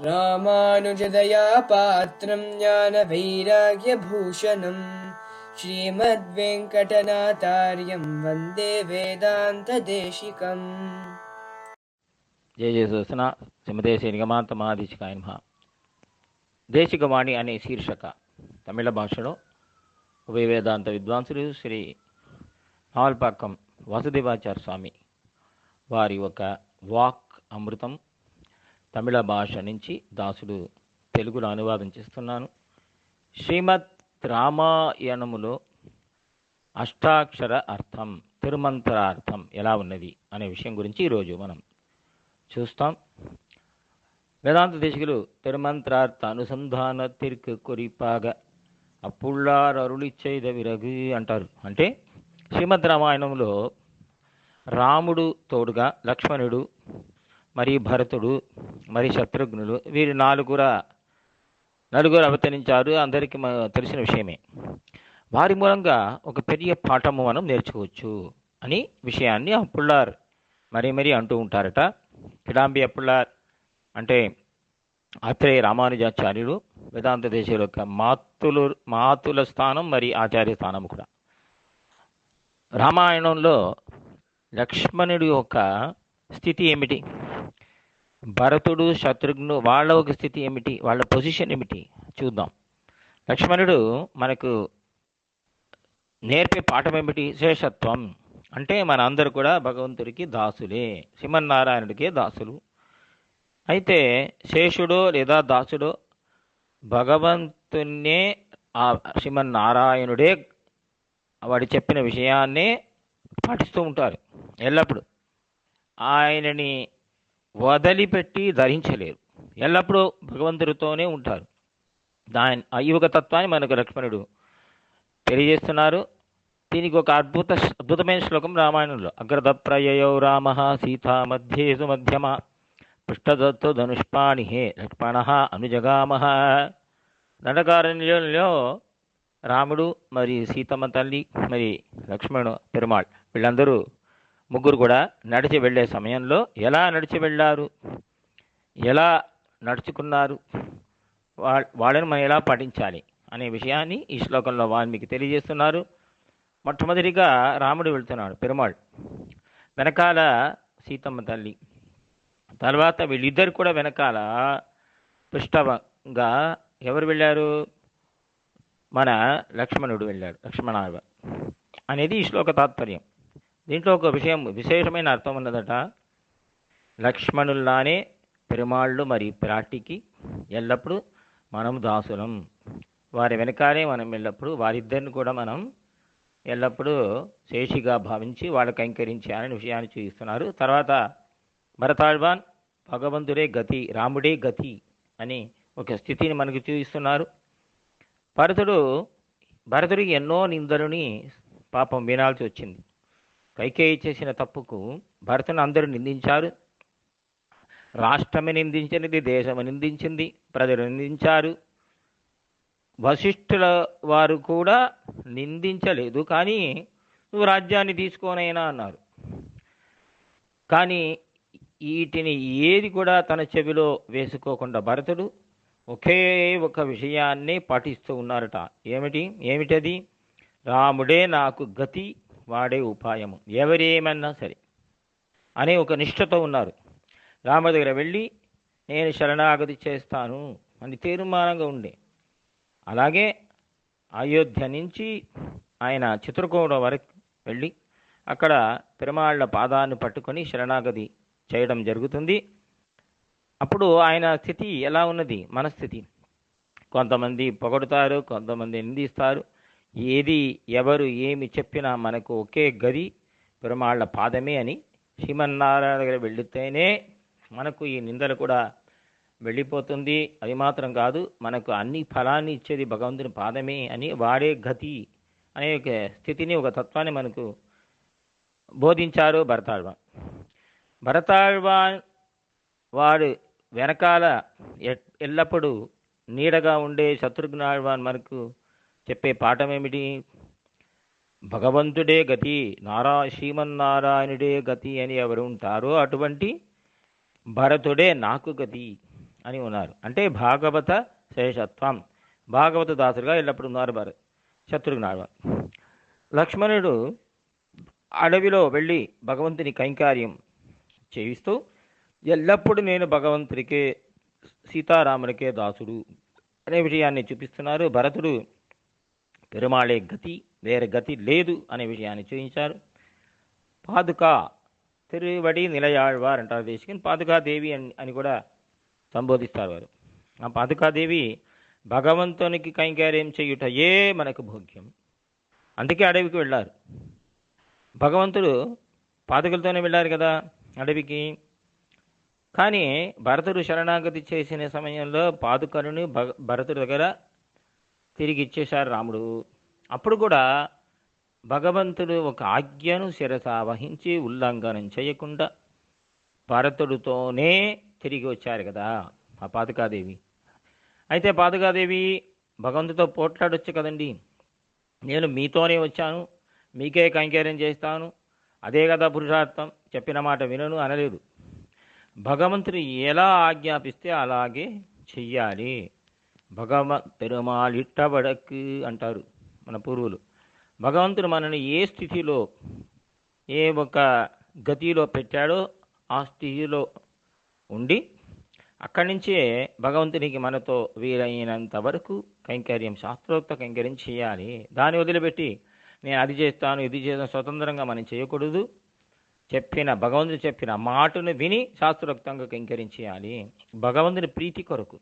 రామానుజదయా పాత్రం జ్ఞాన వైరాగ్యభూషణం శ్రీమద్వేంకటనాథార్యం వందే వేదాంతదేశికం. జయ జయసూసన శ్రీమదేశ నిగమాంత మహాదేశికాయ నమః. దేశికవాణి అనే శీర్షక తమిళ భాషలో ఉభయ వేదాంత విద్వాంసులు శ్రీ నావల్పాకం వాసుదేవాచార్య స్వామి వారి ఒక వాక్ అమృతం తమిళ భాష నుంచి దాసుడు తెలుగులో అనువాదం చేస్తున్నాను. శ్రీమద్ రామాయణములో అష్టాక్షర అర్థం, తిరుమంత్రార్థం ఎలా ఉన్నది అనే విషయం గురించి ఈరోజు మనం చూస్తాం. వేదాంత దేశికులు తిరుమంత్రార్థ అనుసంధానத்திற்கு குறிப்பாக అప్పుళ్ళార్ అరుళి చేద విరగు అంటారు. అంటే శ్రీమద్ రామాయణంలో రాముడు తోడుగా లక్ష్మణుడు, మరి భరతుడు, మరి శత్రుఘ్నులు వీరు నలుగురు అవతరించారు. అందరికీ తెలిసిన విషయమే. వారి మూలంగా ఒక పెద్ద పాఠము మనం నేర్చుకోవచ్చు అని విషయాన్ని అప్పుళ్ళార్ మరీ అంటూ ఉంటారట. కిడాంబి అప్పుళ్ళార్ అంటే ఆత్రేయ రామానుజాచార్యులు వేదాంత దేశంలో యొక్క మాతుల స్థానం, మరి ఆచార్య స్థానం కూడా. రామాయణంలో లక్ష్మణుడి యొక్క స్థితి ఏమిటి, భరతుడు శత్రుఘ్ను వాళ్ళ ఒక స్థితి ఏమిటి, వాళ్ళ పొజిషన్ ఏమిటి చూద్దాం. లక్ష్మణుడు మనకు నేర్పే పాఠం ఏమిటి? శేషత్వం. అంటే మన అందరూ కూడా భగవంతుడికి దాసులే, శ్రీమన్నారాయణుడికే దాసులు. అయితే శేషుడో లేదా దాసుడో భగవంతున్నే, ఆ శ్రీమన్నారాయణుడే వాడు చెప్పిన విషయాన్నే పాటిస్తూ ఉంటారు ఎల్లప్పుడూ. ఆయనని వదిలిపెట్టి ధరించలేరు, ఎల్లప్పుడూ భగవంతుడితోనే ఉంటారు. ఈ ఒక తత్వాన్ని మనకు లక్ష్మణుడు తెలియజేస్తున్నారు. దీనికి ఒక అద్భుతమైన శ్లోకం రామాయణంలో. అగ్రదప్రయయౌ రామ సీతా మధ్యేసు మధ్యమ పృష్ఠదత్తు ధనుష్పాణి లక్ష్మణ అనుజగామ. దండకారణ్యంలో రాముడు, మరి సీతమ్మ తల్లి, మరి లక్ష్మణుడు, పెరుమాళ్ వీళ్ళందరూ ముగ్గురు కూడా నడిచి వెళ్ళే సమయంలో ఎలా నడిచి వెళ్ళారు, ఎలా నడుచుకున్నారు, వాళ్ళని మనం ఎలా పాటించాలి అనే విషయాన్ని ఈ శ్లోకంలో వాల్మీకి తెలియజేస్తున్నారు. మొట్టమొదటిగా రాముడు వెళ్తున్నాడు, పెరుమాళ్ వెనకాల సీతమ్మ తల్లి, తర్వాత వీళ్ళిద్దరు కూడా వెనకాల పృష్ఠంగా ఎవరు వెళ్ళారు? మన లక్ష్మణుడు వెళ్ళాడు, లక్ష్మణ అనేది ఈ శ్లోక తాత్పర్యం. దీంట్లో ఒక విశేషమైన అర్థం ఉన్నదట. లక్ష్మణుల్లానే పెరుమాళ్ళు మరి పిరాటికి ఎల్లప్పుడూ మనం దాసులం, వారి వెనకాలే మనం ఎల్లప్పుడూ వారిద్దరిని కూడా మనం ఎల్లప్పుడూ శేషిగా భావించి వాళ్ళకి కైంకరించాలనే విషయాన్ని చూపిస్తున్నారు. తర్వాత భరతాళ్వాన్ భగవంతుడే గతి, రాముడే గతి అని ఒక స్థితిని మనకు చూపిస్తున్నారు. భరతుడికి ఎన్నో నిందలని పాపం వినాల్సి వచ్చింది. కైకేయి చేసిన తప్పుకు భరతుని అందరూ నిందించారు. రాష్ట్రమే నిందించినది, దేశము నిందించింది, ప్రజలు నిందించారు. వశిష్ఠుల వారు కూడా నిందించలేదు, కానీ నువ్వు రాజ్యాన్ని తీసుకోనైనా అన్నారు. కానీ వీటిని ఏది కూడా తన చెవిలో వేసుకోకుండా భరతుడు ఒకే ఒక విషయాన్నే పాటిస్తూ ఉన్నారట. ఏమిటది? రాముడే నాకు గతి, వాడే ఉపాయము, ఎవరేమన్నా సరే అనే ఒక నిష్ఠతో ఉన్నారు. రాముడి దగ్గర వెళ్ళి నేను శరణాగతి చేస్తాను అని తీర్మానంగా ఉండే. అలాగే అయోధ్య నుంచి ఆయన చిత్రకూట వరకు వెళ్ళి అక్కడ పెరుమాళ్ల పాదాన్ని పట్టుకొని శరణాగతి చేయడం జరుగుతుంది. అప్పుడు ఆయన స్థితి ఎలా ఉన్నది? మనస్థితి. కొంతమంది పొగడుతారు, కొంతమంది నిందిస్తారు. ఎవరు ఏమి చెప్పినా మనకు ఒకే గది పెరుమాళ్ల పాదమే అని శ్రీమన్నారాయణ దగ్గర వెళ్ళితేనే మనకు ఈ నిందలు కూడా వెళ్ళిపోతుంది. అది మాత్రం కాదు, మనకు అన్ని ఫలాన్ని ఇచ్చేది భగవంతుని పాదమే అని, వాడే గతి అనే ఒక స్థితిని, ఒక తత్వాన్ని మనకు బోధించారు భరతాళ్వాన్. వాడు వెనకాల ఎల్లప్పుడూ నీడగా ఉండే శత్రుఘ్నాళ్వాన్ మనకు చెప్పే పాఠం ఏమిటి? భగవంతుడే గతి, శ్రీమన్నారాయణుడే గతి అని ఎవరు ఉంటారో అటువంటి భరతుడే నాకు గతి అని ఉన్నారు. అంటే భాగవత శేషత్వం, భాగవత దాసుడుగా ఎల్లప్పుడు ఉన్నారు శత్రుఘ్నాడు. లక్ష్మణుడు అడవిలో వెళ్ళి భగవంతుని కైంకార్యం చేయిస్తూ ఎల్లప్పుడూ నేను భగవంతుడికే, సీతారాముడికే దాసుడు అనే విషయాన్ని చూపిస్తున్నారు. భరతుడు పెరుమాళే గతి, వేరే గతి లేదు అనే విషయాన్ని చూపించారు. పాదుక తిరువడి నిలయాళ్వార్ అంటారు దేశికని, పాదుకాదేవి అని కూడా సంబోధిస్తారు వారు. ఆ పాదుకాదేవి భగవంతునికి కైంకర్యం చేయుటయే మనకు భోగ్యం. అందుకే అడవికి వెళ్ళారు. భగవంతుడు పాదుకలతోనే వెళ్ళారు కదా అడవికి. కానీ భరతుడు శరణాగతి చేసిన సమయంలో పాదుకలను భరతుడి దగ్గర తిరిగి ఇచ్చేశారు రాముడు. అప్పుడు కూడా భగవంతుడు ఒక ఆజ్ఞను శిరస వహించి ఉల్లంఘనం చేయకుండా భరతుడితోనే తిరిగి వచ్చారు కదా ఆ పాదుకాదేవి. అయితే పాదుకాదేవి భగవంతుడితో పోట్లాడొచ్చు కదండి. నేను మీతోనే వచ్చాను, మీకే కైంకర్యం చేస్తాను, అదే కదా పురుషార్థం, చెప్పిన మాట వినను అనలేదు. భగవంతుడు ఎలా ఆజ్ఞాపిస్తే అలాగే చెయ్యాలి. పెరుమాళిట్టబడకు అంటారు మన పూర్వులు. భగవంతుడు మనని ఏ స్థితిలో, ఏ ఒక గతిలో పెట్టాడో ఆ స్థితిలో ఉండి అక్కడి నుంచే భగవంతునికి మనతో వీలైనంత వరకు కైంకర్యం, శాస్త్రోక్త కైంకర్యం చేయాలి. దాన్ని వదిలిపెట్టి నేను అది చేస్తాను ఇది చేస్తాను స్వతంత్రంగా మనం చేయకూడదు. భగవంతుడు చెప్పిన మాటను విని శాస్త్రోక్తంగా కైంకర్యం భగవంతుని ప్రీతి కొరకు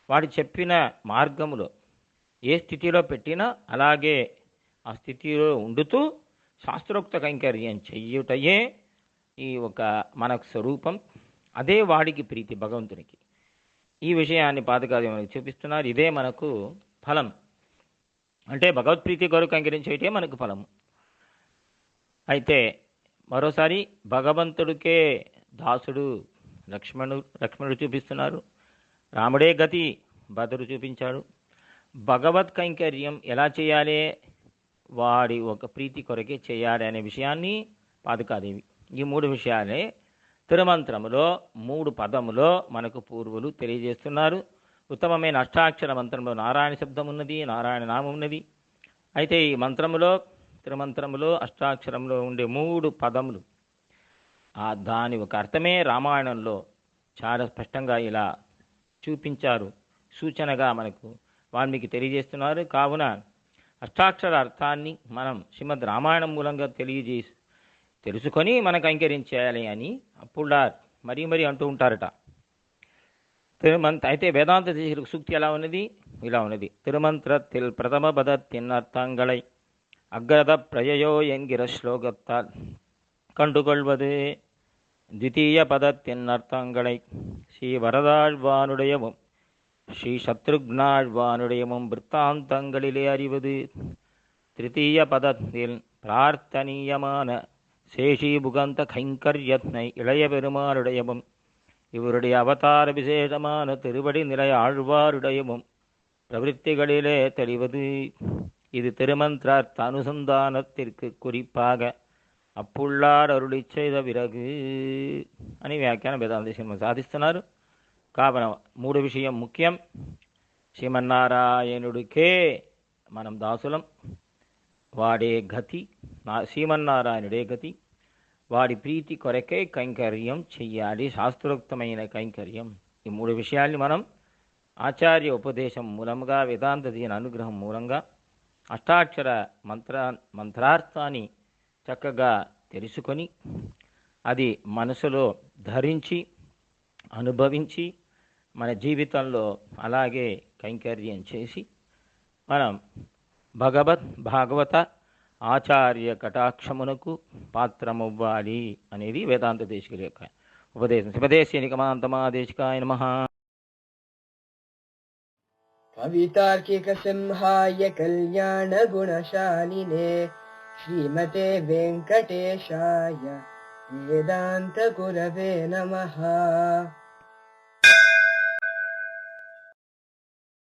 వాడు చెప్పిన మార్గములో ఏ స్థితిలో పెట్టినా అలాగే ఆ స్థితిలో ఉండుతూ శాస్త్రోక్త కైంకర్యం చెయ్యుటయే ఈ ఒక మనకు స్వరూపం. అదే వాడికి ప్రీతి భగవంతునికి. ఈ విషయాన్ని పాదుకాదేవి మనకు చూపిస్తున్నారు. ఇదే మనకు ఫలం. అంటే భగవత్ప్రీతి కొరకు కైంకర్యం చేయటే మనకు ఫలము. అయితే మరోసారి భగవంతుడికే దాసుడు లక్ష్మణుడు చూపిస్తున్నారు. రాముడే గతి భద్రుడు చూపించాడు. భగవత్ కైంకర్యం ఎలా చేయాలి, వాడి ఒక ప్రీతి కొరకే చేయాలి అనే విషయాన్ని పాదుకాదేవి ఈ 3 విషయాలే తిరుమంత్రములో 3 పదములో మనకు పూర్వులు తెలియజేస్తున్నారు. ఉత్తమమైన అష్టాక్షర మంత్రంలో నారాయణ శబ్దం ఉన్నది, నారాయణ నామం ఉన్నది. అయితే ఈ తిరుమంత్రములో అష్టాక్షరంలో ఉండే 3 పదములు దాని ఒక అర్థమే రామాయణంలో చాలా స్పష్టంగా ఇలా చూపించారు. సూచనగా మనకు వాల్మీకి తెలియజేస్తున్నారు. కావున అష్టాక్షర అర్థాన్ని మనం శ్రీమద్ రామాయణం మూలంగా తెలుసుకొని మన కైంకర్యం చేయాలి అని అప్పుడు మరీ అంటూ ఉంటారట. అయితే వేదాంత దేశికులకు సూక్తి ఎలా ఉన్నది, ఇలా ఉన్నది. తిరుమంత్రத்தில் பிரதம பதத்தின் அர்த்தங்களை அக்ரத பிரயயோ என்கிற ஸ்லோகத்தால் கண்டுகொள்வது. ద్వితీయ పదத்தின் அர்த்தங்களை ஸ்ரீ வரதாழ்வானுடையவும் ஸ்ரீ சத்ருக்னாழ்வானுடையவும் விற்த்தாந்தங்களிலே அறிவது. திருத்தீய பதத்தில் பிரார்த்தனீயமான சேஷிபுகந்த கைங்கர்யத்னை இளைய பெருமாளுடையவும் இவருடைய அவதார விசேஷமான திருவடி நிலைய ஆழ்வாருடையவும் பிரவృత్తిகளிலே தெளிவது. இது திருமந்திரார்த்த అనుసంధానத்திற்கு குறிப்பாக అప్పుళ్ళార్ అరుళి చేద విరగు అని వ్యాఖ్యాన వేదాంత సాధిస్తున్నారు. కావున 3 విషయం ముఖ్యం. శ్రీమన్నారాయణుడికే మనం దాసులం, వాడే గతి, శ్రీమన్నారాయణుడే గతి, వాడి ప్రీతి కొరకే కైంకర్యం చెయ్యాలి, శాస్త్రోక్తమైన కైంకర్యం. ఈ 3 విషయాల్ని మనం ఆచార్య ఉపదేశం మూలంగా, వేదాంత దీని అనుగ్రహం మూలంగా అష్టాక్షర మంత్రార్థాన్ని చక్కగా తెలుసుకొని అది మనసులో ధరించి అనుభవించి మన జీవితంలో అలాగే కైంకర్యం చేసి మనం భాగవత ఆచార్య కటాక్షమునకు పాత్రమవ్వాలి అనేది వేదాంత దేశికుల యొక్క ఉపదేశం. శివదేశీ నిగమాంతమాదేశికాయ నమః. కవితార్కిక సింహాయ కళ్యాణ గుణశాలినే శ్రీమతే వెంకటేశాయ వేదాంత గురవే నమః.